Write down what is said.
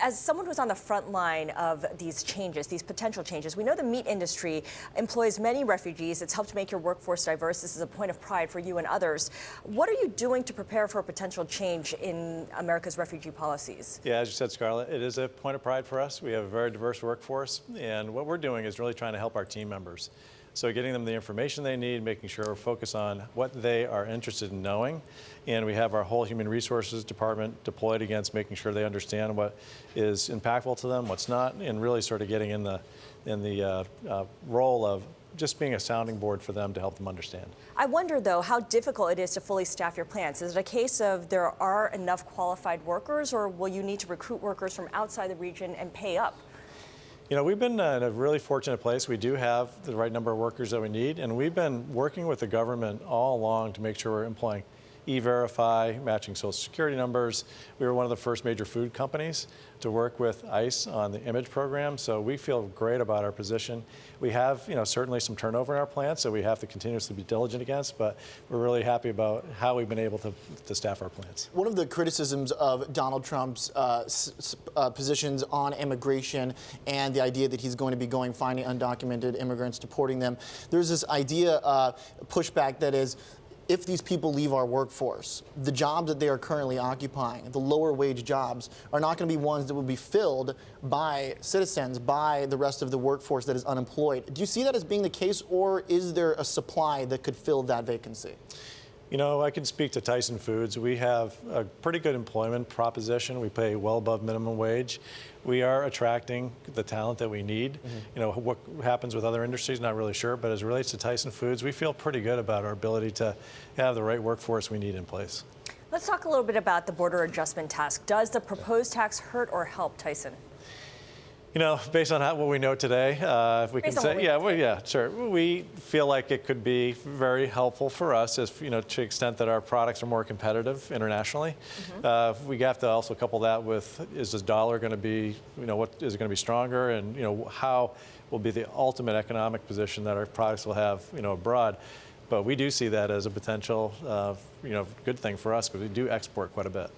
as someone who's on the front line of these changes, these potential changes, we know the meat industry employs many refugees. It's helped make your workforce diverse. This is a point of pride for you and others. What are you doing to prepare for a potential change in America's refugee policies? Yeah, as you said, Scarlet, it is a point of pride for us. We have a very diverse workforce, and what we're doing is really trying to help our team members. So getting them the information they need, making sure we're focused on what they are interested in knowing. And we have our whole human resources department deployed against making sure they understand what is impactful to them, what's not, and really sort of getting in the role of just being a sounding board for them to help them understand. I wonder, though, how difficult it is to fully staff your plants. Is it a case of there are enough qualified workers, or will you need to recruit workers from outside the region and pay up? You know, we've been in a really fortunate place. We do have the right number of workers that we need, and we've been working with the government all along to make sure we're employing E-Verify, matching Social Security numbers. We were one of the first major food companies to work with ICE on the image program, so we feel great about our position. We have, certainly some turnover in our plants, so we have to continuously be diligent against, but we're really happy about how we've been able to staff our plants. One of the criticisms of Donald Trump's positions on immigration and the idea that he's going to be finding undocumented immigrants, deporting them, there's this idea, pushback that is, if these people leave our workforce, the jobs that they are currently occupying, the lower wage jobs, are not going to be ones that will be filled by citizens, by the rest of the workforce that is unemployed. Do you see that as being the case, or is there a supply that could fill that vacancy? You know, I can speak to Tyson Foods. We have a pretty good employment proposition. We pay well above minimum wage. We are attracting the talent that we need. Mm-hmm. You know, what happens with other industries, not really sure, but as it relates to Tyson Foods, we feel pretty good about our ability to have the right workforce we need in place. Let's talk a little bit about the border adjustment tax. Does the proposed tax hurt or help Tyson? You know, based on what we know today, if we can say, yeah, sure. We feel like it could be very helpful for us, as to the extent that our products are more competitive internationally. Mm-hmm. We have to also couple that with: is this dollar going to be, what is it going to be stronger, and how will be the ultimate economic position that our products will have, abroad. But we do see that as a potential, good thing for us, because we do export quite a bit.